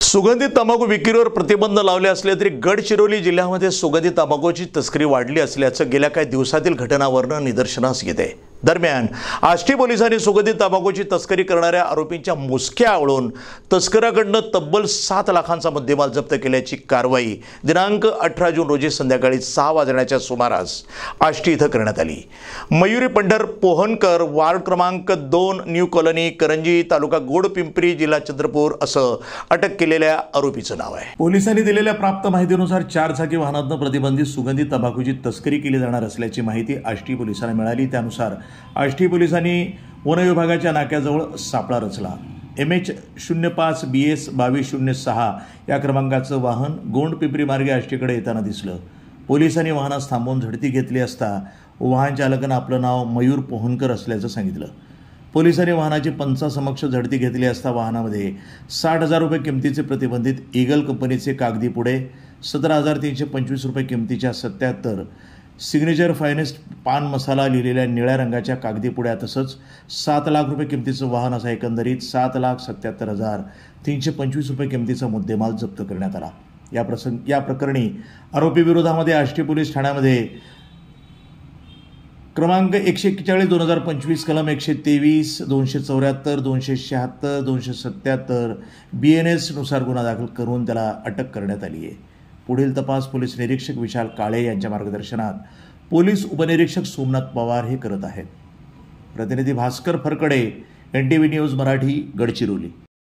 सुगंधित तंबाखू विक्रीवर प्रतिबंध लावले असले तरी गडचिरोली जिल्ह्यामध्ये सुगंधित तंबाखूची तस्करी वाढली असल्याचं गेल्या काही दिवसातील घटनांवरून निदर्शनास येते। दरम्यान आष्टी पोलिसांनी सुगंधित तंबाखूची तस्करी करणाऱ्या आरोपींच्या मुसक्या आवळून तस्कराकडून तब्बल 7 लाखांचा मुद्देमाल जप्त केल्याची कारवाई दिनांक 18 जून रोजी संध्याकाळी 6 वाजण्याच्या सुमारास आष्टी इथं करण्यात आली। मयुरी पंढर पोहनकर, वार्ड क्रमांक 2, न्यू कॉलनी, करंजी, तालुका गोडपिंपरी, जिल्हा चंद्रपूर असं अटक केलेल्या आरोपीचं नाव आहे। पोलिसांनी दिलेल्या प्राप्त माहितीनुसार 4 चाकी वाहनातून प्रतिबंधित सुगंधित तंबाखूची तस्करी केली जाणार असल्याची माहिती आष्टी पोलिसांना मिळाली। त्यानुसार आष्टी पोलिसांनी वन विभागाच्या नाक्याजवळ सापळा रचला। MH05 BS 2206 या क्रमांकाचं वाहन गोंडपिंपरी मार्गे आष्टीकडे येताना दिसलं। पोलिसांनी वाहनास थांबवून झडती घेतली असता वाहन चालकानं आपलं नाव मयूर पोहनकर असल्याचं सांगितलं। पोलिसांनी वाहनाची पंचासमक्ष झडती घेतली असता वाहनामध्ये 60,000 रुपये किमतीचे प्रतिबंधित ईगल कंपनीचे कागदी पुडे, 17,325 रुपये किमतीच्या 77 सिग्नेचर फायनेस्ट पान मसाला लिहिलेल्या निळ्या रंगाच्या कागदी पुड्या तसंच 7 लाख रुपये किमतीचं वाहन असा एकंदरीत 7,77,325 रुपये किमतीचा मुद्देमाल जप्त करण्यात आला। या प्रकरणी आरोपी विरोधामध्ये आष्टी पोलीस ठाण्यामध्ये क्रमांक 141/2025 कलम 123, 274, 276, 277 BNS नुसार गुन्हा दाखल करून त्याला अटक करण्यात आली आहे। पुढील तपास पोलीस निरीक्षक विशाल काळे यांच्या मार्गदर्शनात पोलीस उपनिरीक्षक सोमनाथ पवार हे करत आहेत। प्रतिनिधी भास्कर फरकडे, NTV न्यूज मराठी, गडचिरोली।